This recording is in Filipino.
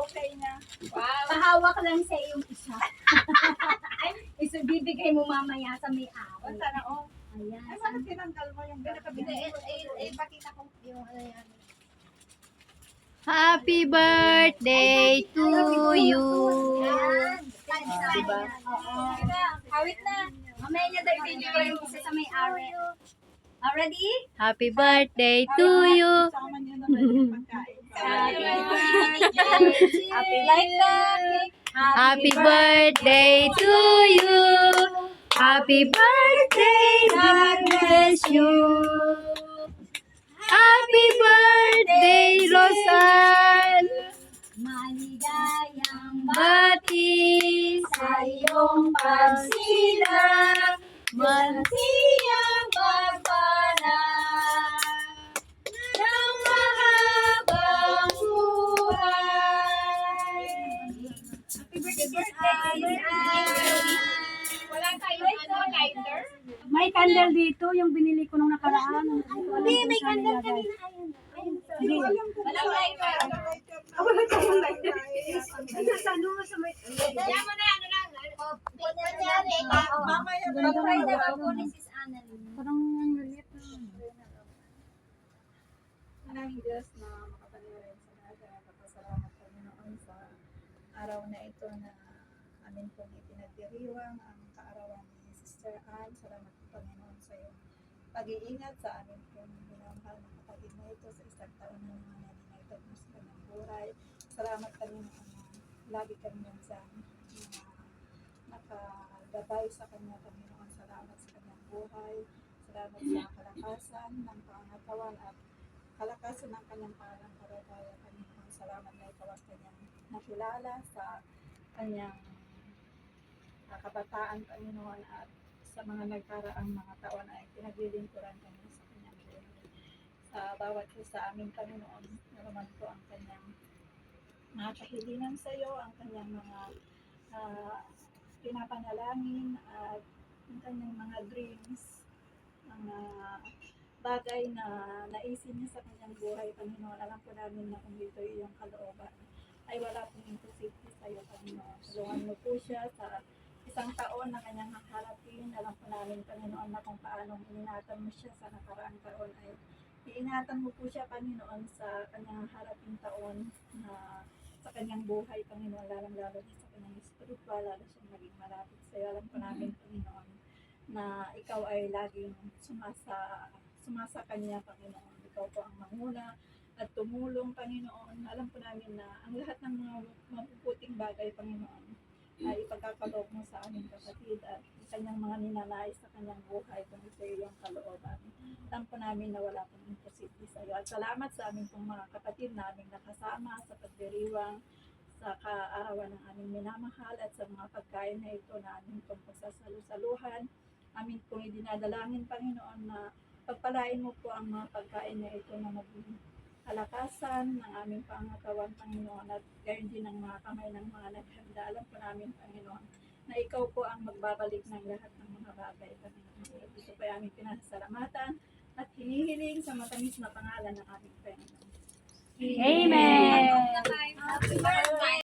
bouquet niya. Wow. Pahawak lang sa iyong isa. Isa bibigay mo mamaya sa may-ari. Sana all. Ayan. Ay, bakit tinanggal mo yung pinakabigay? Pakita ko yung ano yan. Happy birthday to you. Diba? Awit na. Mamaya niya daw ibibigay yung isa sa may-ari. Ready? Happy birthday to you. Sama niyo naman yung pagkain. Happy birthday. Happy birthday to you. Happy birthday, God bless you. Happy birthday, Rosan. Maligayang Bati sa iyong pagsilang, magsiyang pagpalang ng mahabang buhay. Happy birthday! Wala kayo lighter? May candle dito, yung binili ko nung nakaraan. Hindi, may kandang kanina. Walang lighter. Wala tayong lighter. Kaya mo na ano lang. Kunyari, Mamaya na mag-try na ako ni Sis Annalyn. Parang ang liit na. Maraming Diyos na makapanirin sa lahat. Nagpapasalamat kami noon sa araw na ito na amin pong ipinagdiriwang ang kaarawan ni Sister Ann. Salamat po Panginoon sa iyong pag-iingat sa amin pong minamahal na kapatid na ito sa isang taon ng mga dinagdag mo sa kanyang buhay. Salamat Panginoon na lagi kami sa nakagabay sa kanya Panginoon. Salamat sa kanyang buhay. Salamat sa kalakasan ng pangatawan at kalakasan ng kanyang pananampalataya. Panginoon, salamat na ikaw ang kanyang nakilala sa kanyang kabataan, Panginoon, at sa mga nagkaraang mga taon ay pinaglilingkuran kanya sa kanyang buhay. Sa bawat isa sa amin, Panginoon, naman po ang kanyang mga kahilingan sa iyo, ang kanyang mga pinapanalangin at ang kanyang mga dreams, mga bagay na naisin niya sa kanyang buhay, Panginoon. Alam po namin na kung ito yung kalooban, ay wala pong imposible sa iyo, Panginoon. Tulungan mo po siya sa isang taon na kanyang haharapin. Alam po namin, Panginoon, na kung paano iningatan mo siya sa nakaraang taon, ay iingatan mo po siya, Panginoon, sa kanyang haharapin taon na sa kanyang buhay, Panginoon, lalong-lalo sa kanyang spiritual, lalo siyang maging malapit sa iyo. Alam po namin, Panginoon, na ikaw ay laging sumasa kanya, Panginoon. Ikaw po ang manguna at tumulong, Panginoon. Alam po namin na ang lahat ng mga mapuputing bagay, Panginoon, ay ipagkakaloob mo sa aming kapatid at kanyang mga ninanais sa kanyang buhay kung ito yung kalooban. Alam po namin na wala pong imposible sa iyo. At salamat sa aming pong mga kapatid na aming nakasama sa pagdiriwang sa kaarawan ng aming minamahal at sa mga pagkain na ito na aming pong pagsasalusaluhan. Amin pong idinadalangin, Panginoon, na pagpalain mo po ang mga pagkain na ito na maging kalakasan ng aming pangatawan, Panginoon, at gayon din ang mga kamay ng mga naghanda. Alam po namin, Panginoon, na ikaw po ang magbabalik ng lahat ng mga bagay, Panginoon. Ito po ay aming pinasasalamatan at hinihiling sa matamis na pangalan ng aming Panginoon. Amen. Happy birthday.